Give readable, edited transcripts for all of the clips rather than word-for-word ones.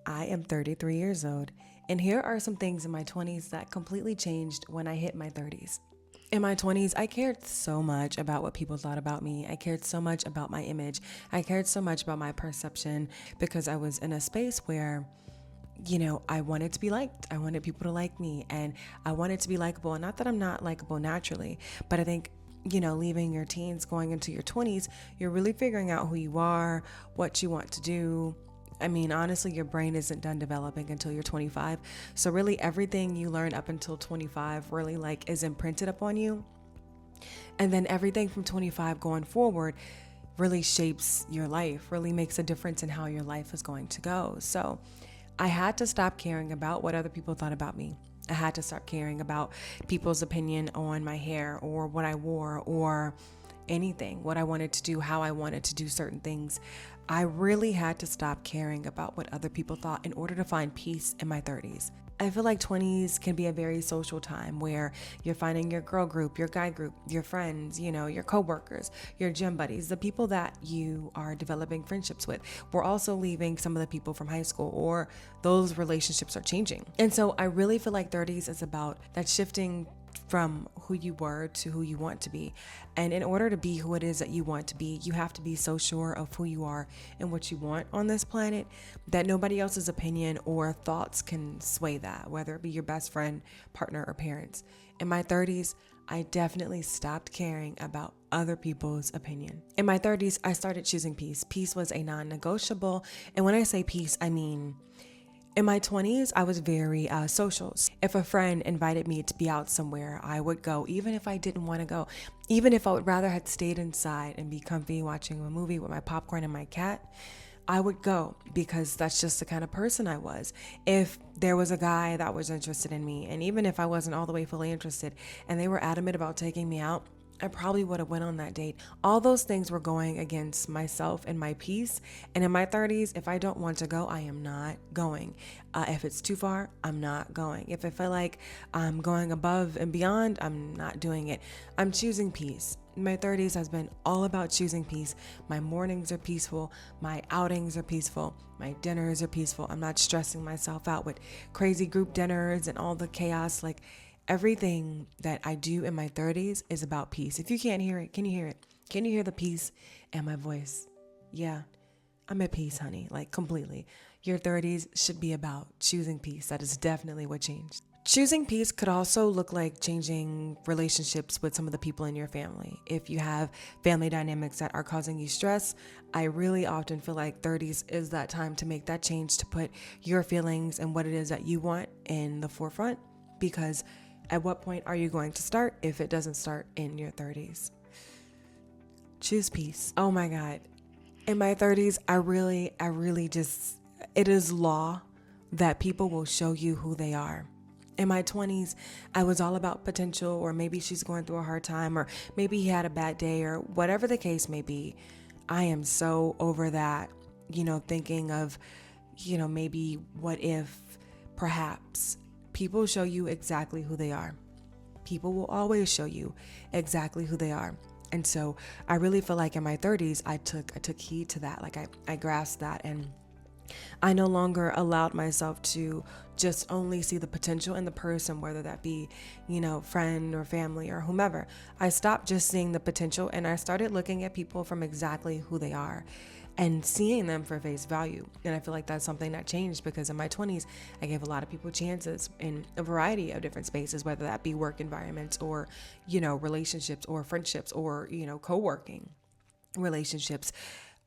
I am 33 years old, and here are some things in my 20s that completely changed when I hit my 30s. In my 20s, I cared so much about what people thought about me. I cared so much about my image. I cared so much about my perception because I was in a space where, I wanted to be liked. I wanted people to like me, and I wanted to be likable. And not that I'm not likable naturally, but I think leaving your teens, going into your 20s, you're really figuring out who you are, what you want to do. I mean, honestly, your brain isn't done developing until you're 25. So really everything you learn up until 25 really is imprinted upon you. And then everything from 25 going forward really shapes your life, really makes a difference in how your life is going to go. So I had to stop caring about what other people thought about me. I had to start caring about people's opinion on my hair or what I wore or anything, what I wanted to do, how I wanted to do certain things. I really had to stop caring about what other people thought in order to find peace in my 30s. I feel like 20s can be a very social time where you're finding your girl group, your guy group, your friends, your coworkers, your gym buddies, the people that you are developing friendships with. We're also leaving some of the people from high school, or those relationships are changing. And so I really feel like 30s is about that shifting from who you were to who you want to be. And in order to be who it is that you want to be, you have to be so sure of who you are and what you want on this planet that nobody else's opinion or thoughts can sway that, whether it be your best friend, partner, or parents. In my 30s, I definitely stopped caring about other people's opinion. In my 30s, I started choosing peace. Peace was a non-negotiable. And when I say peace, I mean, in my 20s, I was very social. If a friend invited me to be out somewhere, I would go, even if I didn't want to go, even if I would rather had stayed inside and be comfy watching a movie with my popcorn and my cat. I would go because that's just the kind of person I was. If there was a guy that was interested in me, and even if I wasn't all the way fully interested and they were adamant about taking me out, I probably would have went on that date. All those things were going against myself and my peace. And in my 30s, if I don't want to go, I am not going. If it's too far, I'm not going. If I feel like I'm going above and beyond, I'm not doing it. I'm choosing peace. My 30s has been all about choosing peace. My mornings are peaceful. My outings are peaceful. My dinners are peaceful. I'm not stressing myself out with crazy group dinners and all the chaos. Everything that I do in my 30s is about peace. If you can't hear it, can you hear it? Can you hear the peace in my voice? Yeah, I'm at peace, honey, completely. Your 30s should be about choosing peace. That is definitely what changed. Choosing peace could also look like changing relationships with some of the people in your family. If you have family dynamics that are causing you stress, I really often feel like 30s is that time to make that change, to put your feelings and what it is that you want in the forefront, because at what point are you going to start if it doesn't start in your 30s? Choose peace. Oh my God. In my 30s, I really just, it is law that people will show you who they are. In my 20s, I was all about potential, or maybe she's going through a hard time, or maybe he had a bad day, or whatever the case may be. I am so over that, thinking of, maybe what if, perhaps. People show you exactly who they are. People will always show you exactly who they are. And so I really feel like in my 30s, I took heed to that. I grasped that, and I no longer allowed myself to just only see the potential in the person, whether that be, friend or family or whomever. I stopped just seeing the potential, and I started looking at people from exactly who they are and seeing them for face value. And I feel like that's something that changed, because in my 20s, I gave a lot of people chances in a variety of different spaces, whether that be work environments or, relationships or friendships or, co-working relationships.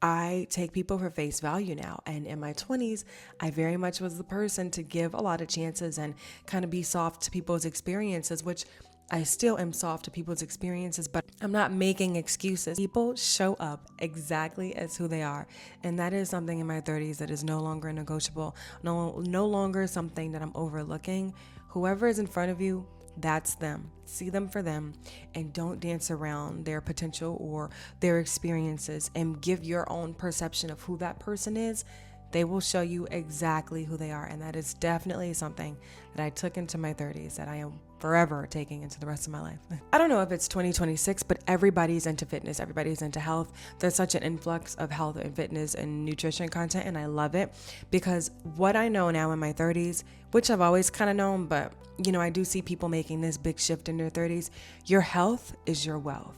I take people for face value now. And in my 20s, I very much was the person to give a lot of chances and kind of be soft to people's experiences, which I still am soft to people's experiences, but I'm not making excuses. People show up exactly as who they are. And that is something in my 30s that is no longer negotiable, no longer something that I'm overlooking. Whoever is in front of you, that's them. See them for them, and don't dance around their potential or their experiences, and give your own perception of who that person is. They will show you exactly who they are. And that is definitely something that I took into my 30s that I am forever taking into the rest of my life. I don't know if it's 2026, but everybody's into fitness. Everybody's into health. There's such an influx of health and fitness and nutrition content, and I love it because what I know now in my 30s, which I've always kind of known, but I do see people making this big shift in their 30s. Your health is your wealth.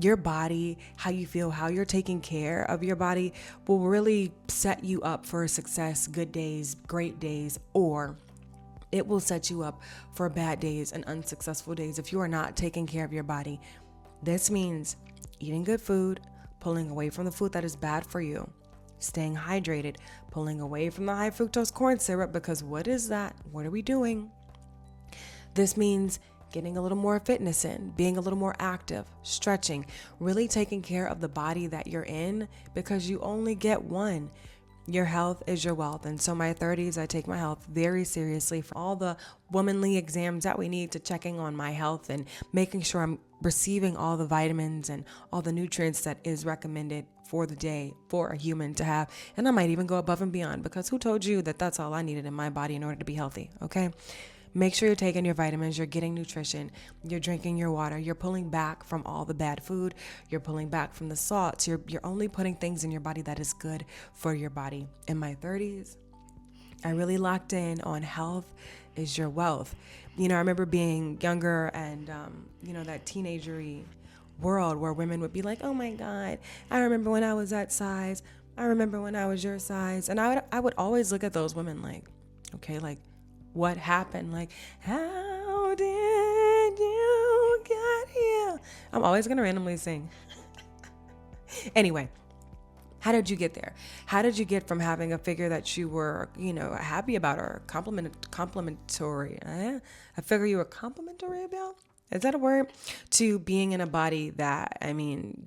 Your body, how you feel, how you're taking care of your body will really set you up for success, good days, great days, or it will set you up for bad days and unsuccessful days if you are not taking care of your body. This means eating good food, pulling away from the food that is bad for you, staying hydrated, pulling away from the high fructose corn syrup, because what is that? What are we doing? This means getting a little more fitness in, being a little more active, stretching, really taking care of the body that you're in, because you only get one. Your health is your wealth. And so my 30s, I take my health very seriously, for all the womanly exams that we need to checking on my health and making sure I'm receiving all the vitamins and all the nutrients that is recommended for the day for a human to have. And I might even go above and beyond, because who told you that that's all I needed in my body in order to be healthy? Okay. Make sure you're taking your vitamins, you're getting nutrition, you're drinking your water, you're pulling back from all the bad food, you're pulling back from the salts, you're only putting things in your body that is good for your body. In my 30s, I really locked in on health is your wealth. I remember being younger and, that teenagery world where women would be like, oh my God, I remember when I was that size. I remember when I was your size. And I would always look at those women like, okay, like, what happened? Like, how did you get here? I'm always going to randomly sing. Anyway, how did you get there? How did you get from having a figure that you were, happy about or complimentary? A figure you were complimentary about? Is that a word? To being in a body that,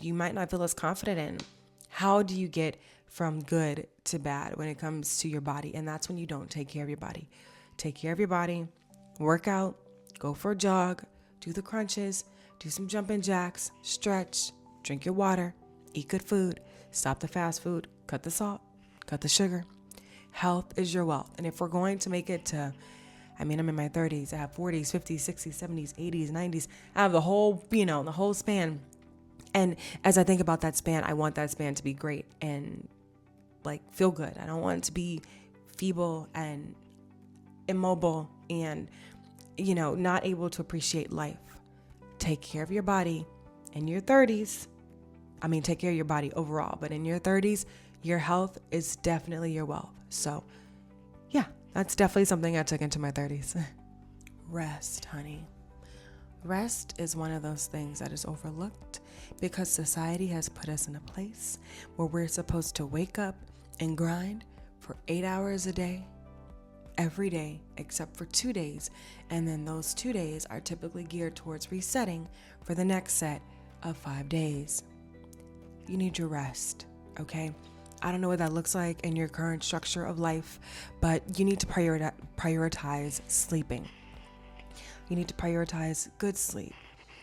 you might not feel as confident in. How do you get from good to bad when it comes to your body? And that's when you don't take care of your body. Take care of your body, work out, go for a jog, do the crunches, do some jumping jacks, stretch, drink your water, eat good food, stop the fast food, cut the salt, cut the sugar. Health is your wealth. And if we're going to make it to, I'm in my 30s, I have 40s, 50s, 60s, 70s, 80s, 90s, I have the whole, the whole span. And as I think about that span, I want that span to be great and feel good. I don't want it to be feeble and immobile and, not able to appreciate life. Take care of your body in your 30s. Take care of your body overall, but in your 30s, your health is definitely your wealth. So yeah, that's definitely something I took into my 30s. Rest, honey. Rest is one of those things that is overlooked because society has put us in a place where we're supposed to wake up and grind for 8 hours a day, every day except for 2 days, and then those 2 days are typically geared towards resetting for the next set of 5 days. You need your rest, okay? I don't know what that looks like in your current structure of life, but you need to prioritize sleeping. You need to prioritize good sleep.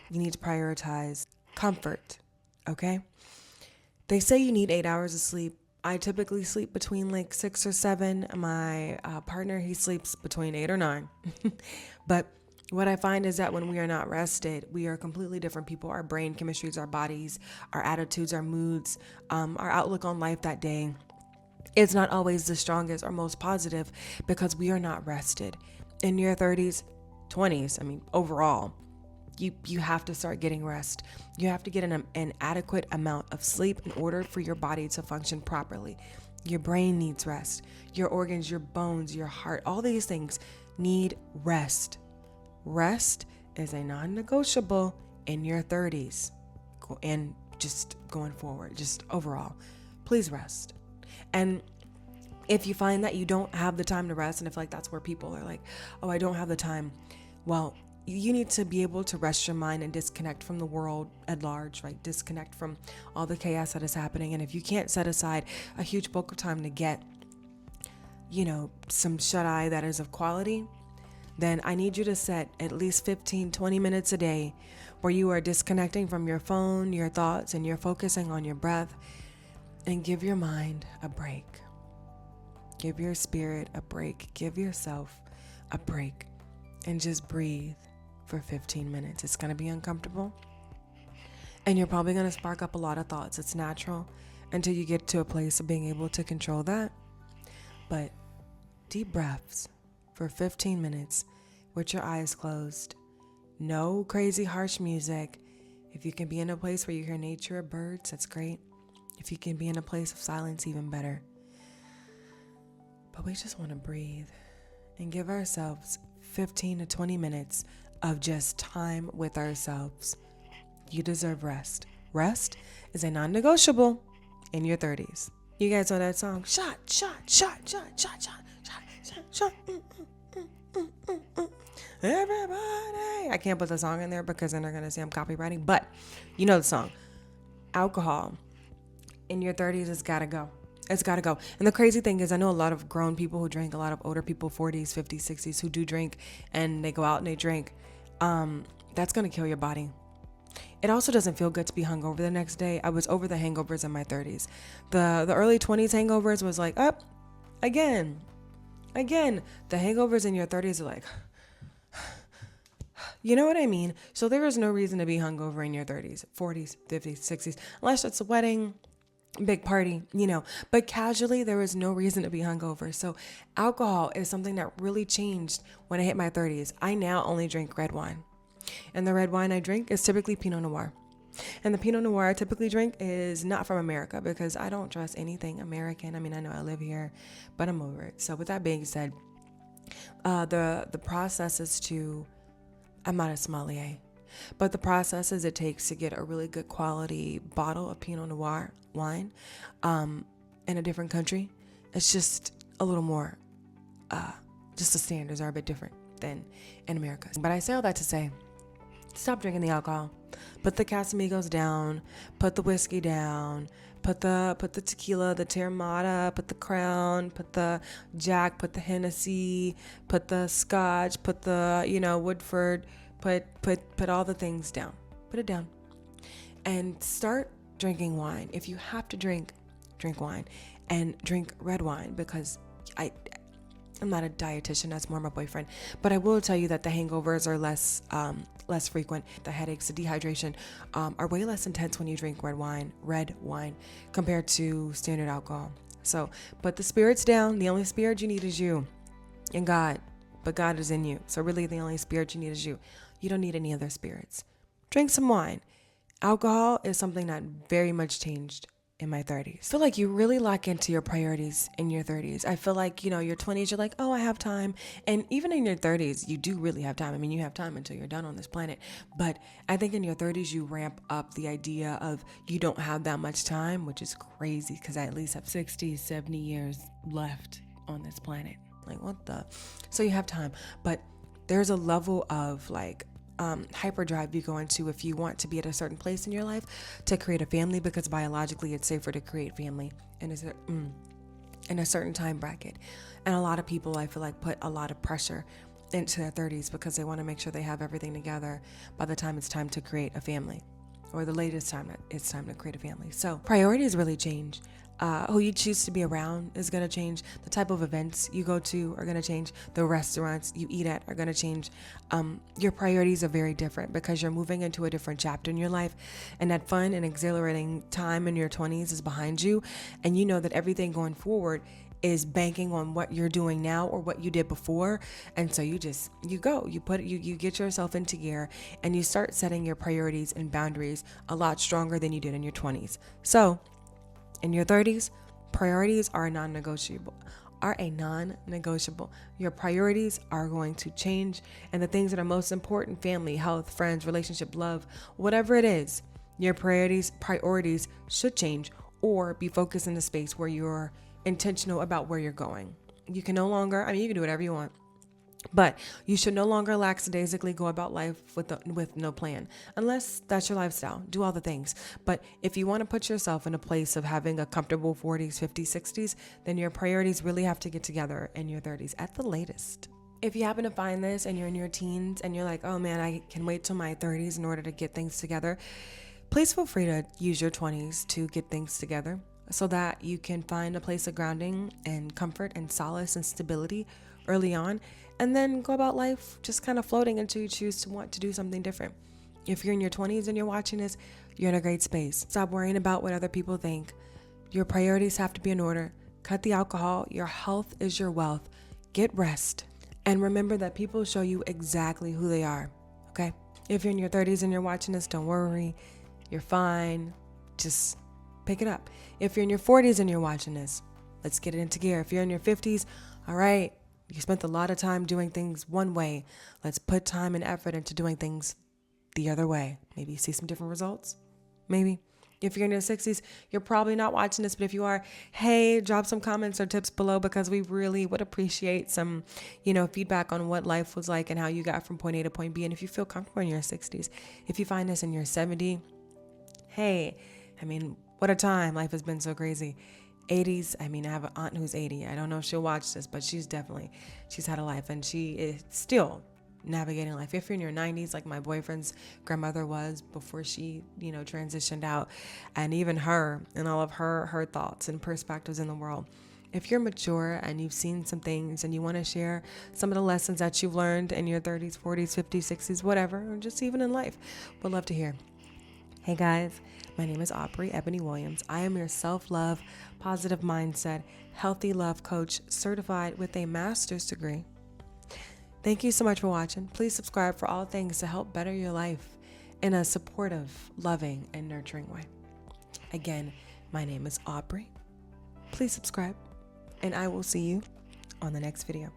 You need to prioritize comfort, okay? They say you need 8 hours of sleep. I typically sleep between 6 or 7. My partner, he sleeps between 8 or 9. But what I find is that when we are not rested, we are completely different people. Our brain chemistries, our bodies, our attitudes, our moods, our outlook on life that day is not always the strongest or most positive because we are not rested. In your 30s, 20s, overall, you have to start getting rest. You have to get an adequate amount of sleep in order for your body to function properly. Your brain needs rest. Your organs, your bones, your heart, all these things need rest. Rest is a non-negotiable in your 30s and just going forward, just overall. Please rest. And if you find that you don't have the time to rest, and if that's where people are like, oh, I don't have the time, well, you need to be able to rest your mind and disconnect from the world at large, right? Disconnect from all the chaos that is happening. And if you can't set aside a huge bulk of time to get, some shut-eye that is of quality, then I need you to set at least 15, 20 minutes a day where you are disconnecting from your phone, your thoughts, and you're focusing on your breath, and give your mind a break. Give your spirit a break. Give yourself a break and just breathe. for 15 minutes. It's going to be uncomfortable. And you're probably going to spark up a lot of thoughts. It's natural until you get to a place of being able to control that. But deep breaths for 15 minutes with your eyes closed. No crazy harsh music. If you can be in a place where you hear nature or birds, that's great. If you can be in a place of silence, even better. But we just want to breathe and give ourselves 15 to 20 minutes of just time with ourselves. You deserve rest. Rest is a non-negotiable in your 30s. You guys know that song? Shot, shot, shot, shot, shot, shot, shot, shot, shot. Everybody. I can't put the song in there because then they're going to say I'm copywriting. But you know the song. Alcohol in your 30s has got to go. It's got to go. And the crazy thing is I know a lot of grown people who drink, a lot of older people, 40s, 50s, 60s, who do drink and they go out and they drink. That's going to kill your body. It also doesn't feel good to be hungover the next day. I was over the hangovers in my 30s. The early 20s hangovers was like, up, again. The hangovers in your 30s are like, you know what I mean? So there is no reason to be hungover in your 30s, 40s, 50s, 60s, unless it's a wedding, big party, but casually there was no reason to be hungover. So alcohol is something that really changed when I hit my 30s. I now only drink red wine. And the red wine I drink is typically Pinot Noir. And the Pinot Noir I typically drink is not from America because I don't trust anything American. I mean, I know I live here, but I'm over it. So with that being said, the process is I'm not a sommelier, but the processes it takes to get a really good quality bottle of Pinot Noir wine in a different country, it's just a little more, just the standards are a bit different than in America. But I say all that to say, stop drinking the alcohol. Put the Casamigos down. Put the whiskey down. Put the tequila, the Terramata, put the Crown, put the Jack, put the Hennessy, put the Scotch, put the Woodford. Put all the things down. Put it down, and start drinking wine. If you have to drink wine, and drink red wine because I'm not a dietitian, that's more my boyfriend. But I will tell you that the hangovers are less frequent. The headaches, the dehydration are way less intense when you drink red wine compared to standard alcohol. So put the spirits down. The only spirit you need is you and God. But God is in you. So really the only spirit you need is you. You don't need any other spirits. Drink some wine. Alcohol is something that very much changed in my 30s. I feel like you really lock into your priorities in your 30s. I feel like, your 20s, you're like, oh, I have time. And even in your 30s, you do really have time. I mean, you have time until you're done on this planet. But I think in your 30s, you ramp up the idea of you don't have that much time, which is crazy because I at least have 60, 70 years left on this planet. Like, what the? So you have time. But there's a level of hyperdrive you go into if you want to be at a certain place in your life to create a family, because biologically it's safer to create family in a certain time bracket. And a lot of people, I feel like, put a lot of pressure into their 30s because they want to make sure they have everything together by the time it's time to create a family, or the latest time that it's time to create a family. So priorities really change. Who you choose to be around is going to change. The type of events you go to are going to change. The restaurants you eat at are going to change. Your priorities are very different because you're moving into a different chapter in your life, and that fun and exhilarating time in your 20s is behind you, and you know that everything going forward is banking on what you're doing now or what you did before. And so you get yourself into gear and you start setting your priorities and boundaries a lot stronger than you did in your 20s. So in your 30s, priorities are non-negotiable. Your priorities are going to change, and the things that are most important, family, health, friends, relationship, love, whatever it is, your priorities should change or be focused in the space where you're intentional about where you're going. You can no longer, you can do whatever you want, but you should no longer lackadaisically go about life with no plan, unless that's your lifestyle. Do all the things. But if you want to put yourself in a place of having a comfortable 40s, 50s, 60s, then your priorities really have to get together in your 30s at the latest. If you happen to find this and you're in your teens and you're like, oh man, I can wait till my 30s in order to get things together, please feel free to use your 20s to get things together so that you can find a place of grounding and comfort and solace and stability early on, and then go about life just kind of floating until you choose to want to do something different. If you're in your 20s and you're watching this, you're in a great space. Stop worrying about what other people think. Your priorities have to be in order. Cut the alcohol. Your health is your wealth. Get rest. And remember that people show you exactly who they are, okay? If you're in your 30s and you're watching this, don't worry. You're fine. Just pick it up. If you're in your 40s and you're watching this, let's get it into gear. If you're in your 50s, all right, you spent a lot of time doing things one way. Let's put time and effort into doing things the other way. Maybe see some different results. Maybe. If you're in your 60s, you're probably not watching this, but if you are, hey, drop some comments or tips below, because we really would appreciate some, feedback on what life was like and how you got from point A to point B. And if you feel comfortable in your 60s, if you find this in your 70, hey, what a time. Life has been so crazy. 80s, I have an aunt who's 80. I don't know if she'll watch this, but she's had a life, and she is still navigating life. If you're in your 90s, like my boyfriend's grandmother was before she, transitioned out, and even her and all of her thoughts and perspectives in the world. If you're mature and you've seen some things and you want to share some of the lessons that you've learned in your 30s, 40s, 50s, 60s, whatever, or just even in life, would love to hear. Hey guys, my name is Aubrey Ebony Williams. I am your self-love, positive mindset, healthy love coach, certified with a master's degree. Thank you so much for watching. Please subscribe for all things to help better your life in a supportive, loving, and nurturing way. Again, my name is Aubrey. Please subscribe, and I will see you on the next video.